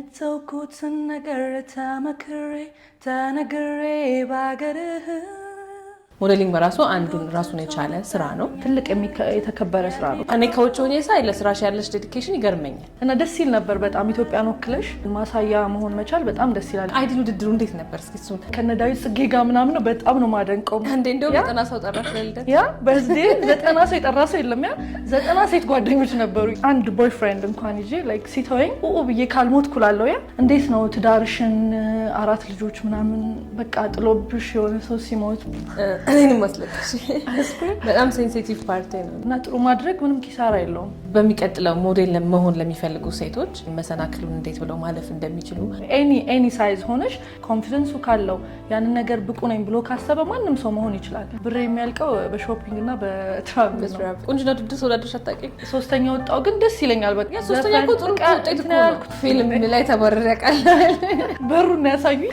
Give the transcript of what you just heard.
የተውኩትን ነገር ተነግሬ ባገርህ ሞዴሊንግ በራሱ አንዱን ራሱን የቻለ ስራ ነው። ትልቅ የተከበረ ስራ ነው። እኔ ከውጭ ሆኜ ሳይ ለስራሽ ያለሽ ዴዲኬሽን ይገርመኛል እና ደስ ይል ነበር በጣም ኢትዮጵያን ወክለሽ ማሳያ መሆን መቻል በጣም ደስ ይላል። አይዲል ውድድሩ እንዴት ነበር? እስኪ እሱን ከነ ዳዊት ጽጌ ጋር ምናምን በጣም ነው ማደንቀው። አንዴ እንደው 90 ሰው ጠራሽ ለልደት? ያ በዚህ 90 ሰው የጠራ ሰው የለም። ያ 90 ሴት ጓደኞች ነበሩ። አንድ ቦይፍሬንድ እንኳን ይዤ ላይክ ሲተወኝ ብዬ ካልሞት ኩላለሁ። ያ እንዴት ነው ትዳርሽን 4 ልጆች ምናምን በቃ ጥሎብሽ የሆነ ሰው ሲሞት እኔንም መስለሽ በጣም ሴንሲቲቭ ፓርቲ ነው እና ጥሩ ማድረግ ምንም ኪሳራ የለውም። በሚቀጥለው ሞዴል መሆን ለሚፈልጉ ሴቶች መሰናክሉን እንዴት ብለው ማለፍ እንደሚችሉ ኤኒ ሳይዝ ሆነሽ ኮንፊደንሱ ካለው ያንን ነገር ብቁ ነኝ ብሎ ካሰበ ማንም ሰው መሆን ይችላል። ብር የሚያልቀው በሾፒንግ እና በትራቭል ነው። ቁንጅና ውድድር ተወዳድረሽ አታውቂም? ሶስተኛ ወጣው ግን ደስ ይለኛል። በቃ ሶስተኛ እኮ ጥሩ ውጤት እኮ ነው። ፊልም ላይ ተመረቀ በሩን ያሳዩኝ